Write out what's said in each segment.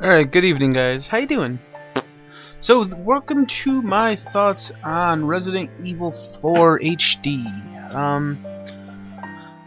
Alright, good evening guys. How you doing? So, welcome to my thoughts on Resident Evil 4 HD.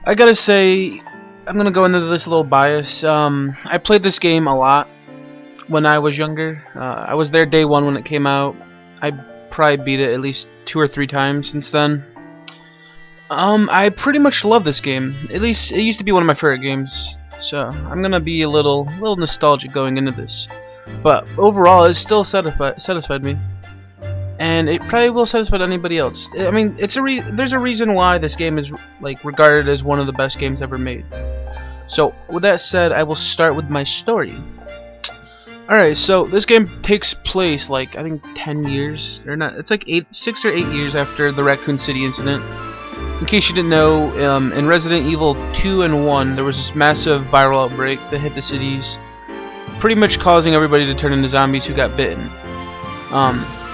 I gotta say, I'm gonna go into this a little bias. I played this game a lot when I was younger. I was there day one when it came out. I probably beat it at least 2 or 3 times since then. I pretty much love this game. At least it used to be one of my favorite games. So I'm gonna be a little nostalgic going into this, but overall it still satisfied me, and it probably will satisfy anybody else. I mean, there's a reason why this game is like regarded as one of the best games ever made. So with that said, I will start with my story. Alright, so this game takes place like I think 10 years, or not, it's like 6 or 8 years after the Raccoon City incident. In case you didn't know, in Resident Evil 2 and 1, there was this massive viral outbreak that hit the cities, pretty much causing everybody to turn into zombies who got bitten.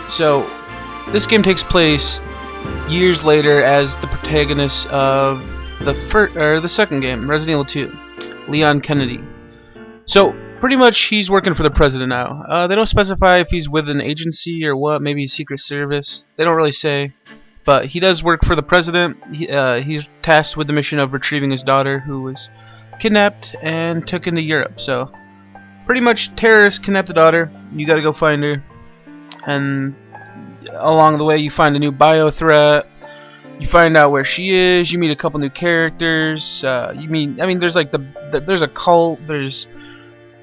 So this game takes place years later as the protagonist of the second game, Resident Evil 2, Leon Kennedy. So pretty much he's working for the president now. They don't specify if he's with an agency or what, maybe Secret Service. They don't really say. But he does work for the president. He's tasked with the mission of retrieving his daughter, who was kidnapped and took into Europe. So, pretty much, terrorists kidnapped the daughter. You gotta go find her, and along the way, you find a new bio threat. You find out where she is. You meet a couple new characters. There's like there's a cult. There's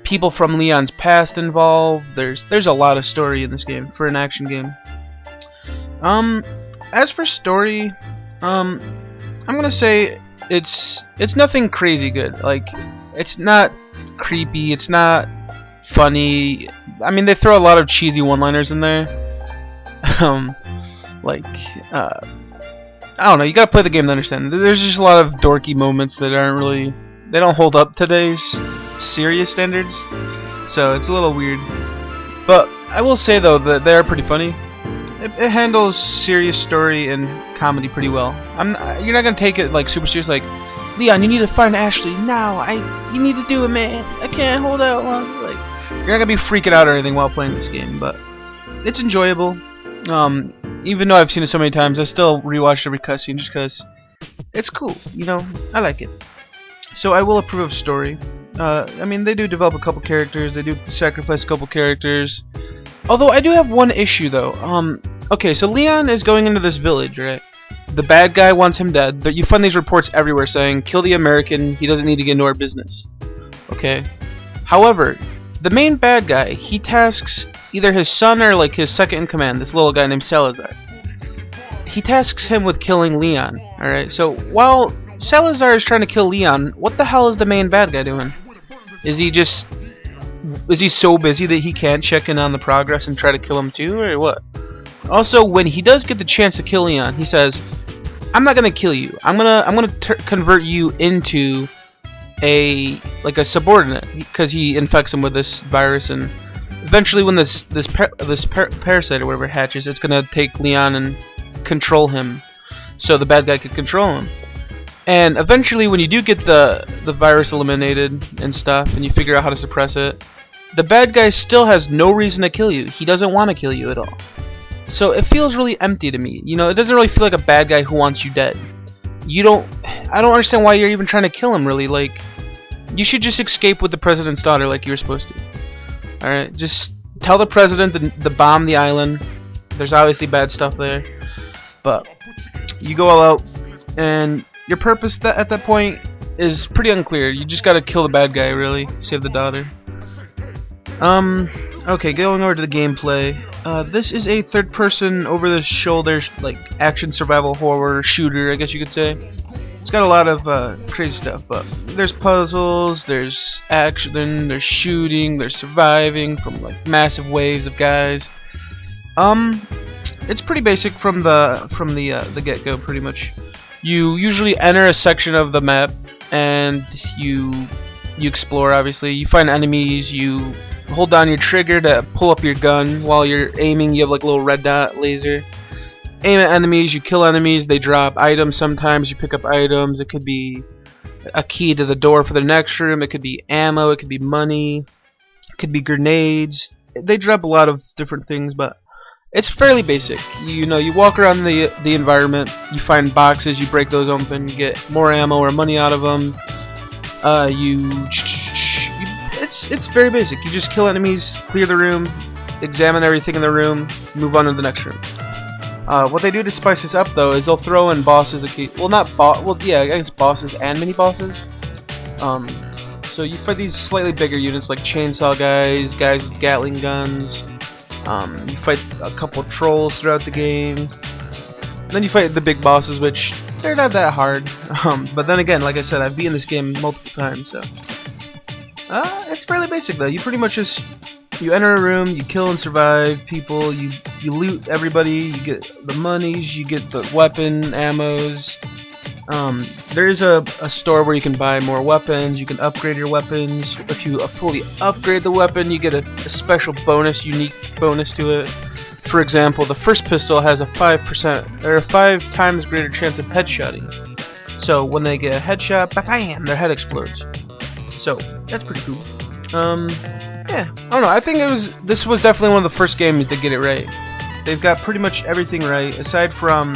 people from Leon's past involved. There's a lot of story in this game for an action game. As for story, I'm gonna say it's nothing crazy good. Like, it's not creepy, it's not funny. I mean, they throw a lot of cheesy one-liners in there. I don't know. You gotta play the game to understand. There's just a lot of dorky moments that they don't hold up to today's serious standards. So it's a little weird. But I will say though that they are pretty funny. It handles serious story and comedy pretty well. You're not gonna take it like super serious, like, Leon, you need to find Ashley now. You need to do it, man. I can't hold out long. Like, you're not gonna be freaking out or anything while playing this game, but it's enjoyable. Even though I've seen it so many times, I still rewatch every cutscene just because it's cool. You know, I like it. So I will approve of story. I mean, they do develop a couple characters. They do sacrifice a couple characters. Although I do have one issue though. Okay, so Leon is going into this village, right? The bad guy wants him dead. You find these reports everywhere saying, kill the American, he doesn't need to get into our business. Okay? However, the main bad guy, he tasks either his son or like his second in command, this little guy named Salazar. He tasks him with killing Leon, alright? So while Salazar is trying to kill Leon, what the hell is the main bad guy doing? Is he so busy that he can't check in on the progress and try to kill him too, or what? Also, when he does get the chance to kill Leon, he says, "I'm not gonna kill you. I'm gonna convert you into a subordinate," because he infects him with this virus, and eventually, when this parasite or whatever hatches, it's gonna take Leon and control him, so the bad guy could control him. And eventually, when you do get the virus eliminated and stuff, and you figure out how to suppress it, the bad guy still has no reason to kill you. He doesn't want to kill you at all. So it feels really empty to me. You know, it doesn't really feel like a bad guy who wants you dead. I don't understand why you're even trying to kill him, really. Like, you should just escape with the president's daughter like you were supposed to. Alright, just tell the president to bomb the island. There's obviously bad stuff there. But you go all out, and your purpose at that point is pretty unclear. You just gotta kill the bad guy, really. Save the daughter. Okay, going over to the gameplay. This is a third-person, over-the-shoulder, like, action survival horror shooter, I guess you could say. It's got a lot of crazy stuff, but there's puzzles, there's action, there's shooting, there's surviving from like massive waves of guys. It's pretty basic from the get-go, pretty much. You usually enter a section of the map, and you explore. Obviously, you find enemies. You hold down your trigger to pull up your gun. While you're aiming, you have like a little red dot laser. Aim at enemies, you kill enemies, they drop items sometimes, you pick up items. It could be a key to the door for the next room, it could be ammo, it could be money. Could be grenades. They drop a lot of different things, but it's fairly basic. You know, you walk around the environment, you find boxes, you break those open, you get more ammo or money out of them. It's very basic. You just kill enemies, clear the room, examine everything in the room, move on to the next room. What they do to spice this up though is they'll throw in bosses. Well, yeah, I guess bosses and mini bosses. So you fight these slightly bigger units like chainsaw guys with Gatling guns. You fight a couple of trolls throughout the game. Then you fight the big bosses, which they're not that hard. But then again, like I said, I've beaten this game multiple times, so it's fairly basic though. You pretty much just enter a room, you kill and survive people, you loot everybody, you get the monies, you get the weapon, ammos. There's a store where you can buy more weapons, you can upgrade your weapons. If you fully upgrade the weapon, you get a special bonus, unique bonus to it. For example, the first pistol has a 5% or a 5 times greater chance of headshotting. So when they get a headshot, bam, their head explodes. So that's pretty cool. Yeah, I don't know. I think this was definitely one of the first games to get it right. They've got pretty much everything right, aside from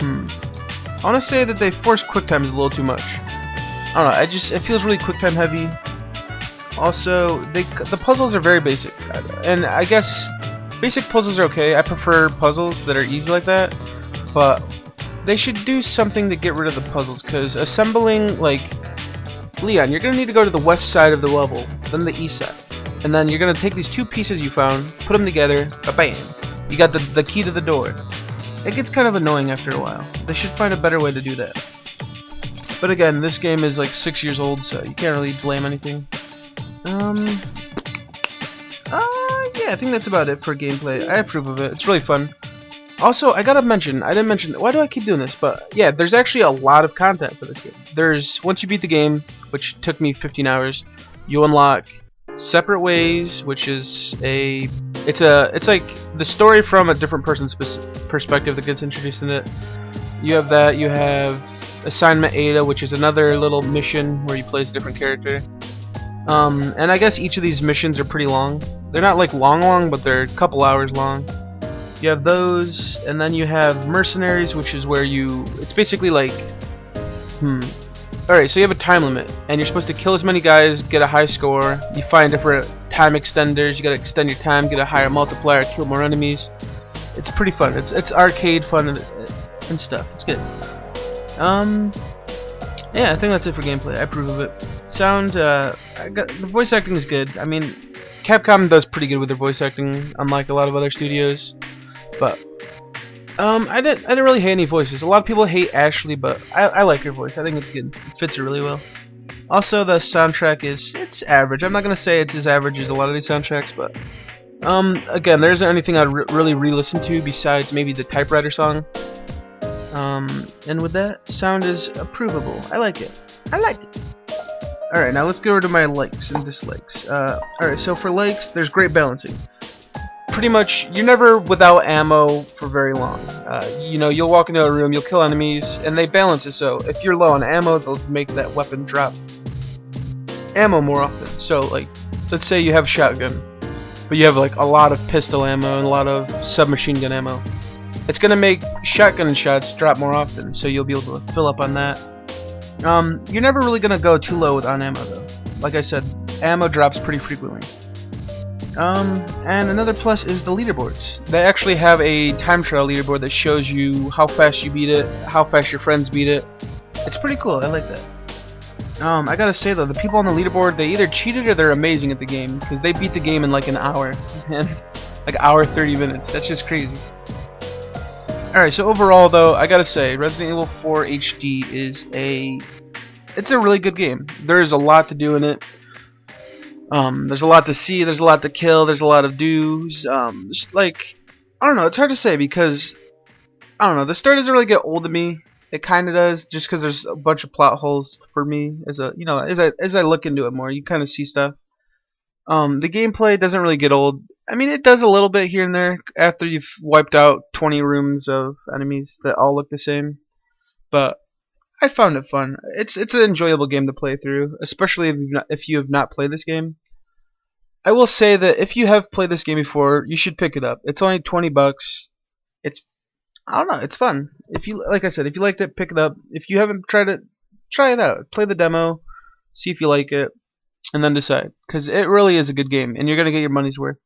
I want to say that they force quick times a little too much. I don't know. It feels really quick time heavy. Also, the puzzles are very basic, and I guess basic puzzles are okay. I prefer puzzles that are easy like that, but they should do something to get rid of the puzzles. Because assembling, like Leon, you're gonna need to go to the west side of the level, then the east side, and then you're gonna take these two pieces you found, put them together, bam! You got the key to the door. It gets kind of annoying after a while. They should find a better way to do that. But again, this game is like 6 years old, so you can't really blame anything. Yeah, I think that's about it for gameplay. I approve of it. It's really fun. Also, I didn't mention, why do I keep doing this? But yeah, there's actually a lot of content for this game. Once you beat the game, which took me 15 hours, you unlock Separate Ways, which is it's like the story from a different person's perspective that gets introduced in it. You have that. You have Assignment Ada, which is another little mission where you play as a different character. And I guess each of these missions are pretty long. They're not like long, but they're a couple hours long. You have those, and then you have Mercenaries, which is where it's basically like, alright, so you have a time limit, and you're supposed to kill as many guys, get a high score. You find different time extenders, you gotta extend your time, get a higher multiplier, kill more enemies. It's pretty fun. It's arcade fun and stuff. It's good. Yeah, I think that's it for gameplay. I approve of it. Sound, the voice acting is good. I mean, Capcom does pretty good with their voice acting, unlike a lot of other studios. But I didn't really hate any voices. A lot of people hate Ashley, but I like her voice. I think it's good. It fits her really well. Also, the soundtrack it's average. I'm not gonna say it's as average as a lot of these soundtracks, but again, there isn't anything I'd really re-listen to besides maybe the typewriter song. And with that, sound is approvable. I like it. Alright, now let's go over to my likes and dislikes. Alright, so for likes, there's great balancing. Pretty much, you're never without ammo for very long. You know, you'll walk into a room, you'll kill enemies, and they balance it so if you're low on ammo, they'll make that weapon drop ammo more often. So, like, let's say you have shotgun, but you have like a lot of pistol ammo and a lot of submachine gun ammo. It's gonna make shotgun shots drop more often, so you'll be able to fill up on that. You're never really gonna go too low on ammo though. Like I said, ammo drops pretty frequently. And another plus is the leaderboards. They actually have a time trial leaderboard that shows you how fast you beat it, how fast your friends beat it. It's pretty cool. I like that. I gotta say though, the people on the leaderboard, they either cheated or they're amazing at the game, because they beat the game in like an hour, like hour 30 minutes. That's just crazy. Alright, so overall though, I gotta say, Resident Evil 4 HD it's a really good game. There's a lot to do in it. There's a lot to see, there's a lot to kill, there's a lot of do's. Just like, I don't know, it's hard to say because, I don't know, the story doesn't really get old to me. It kind of does, just because there's a bunch of plot holes for me. As I look into it more, you kind of see stuff. The gameplay doesn't really get old. I mean, it does a little bit here and there after you've wiped out 20 rooms of enemies that all look the same. But I found it fun. It's an enjoyable game to play through, especially if you have not played this game. I will say that if you have played this game before, you should pick it up. It's only $20. It's I don't know, it's fun. If you like I said, if you liked it, pick it up. If you haven't tried it, try it out. Play the demo, see if you like it, and then decide. Because it really is a good game, and you're gonna get your money's worth.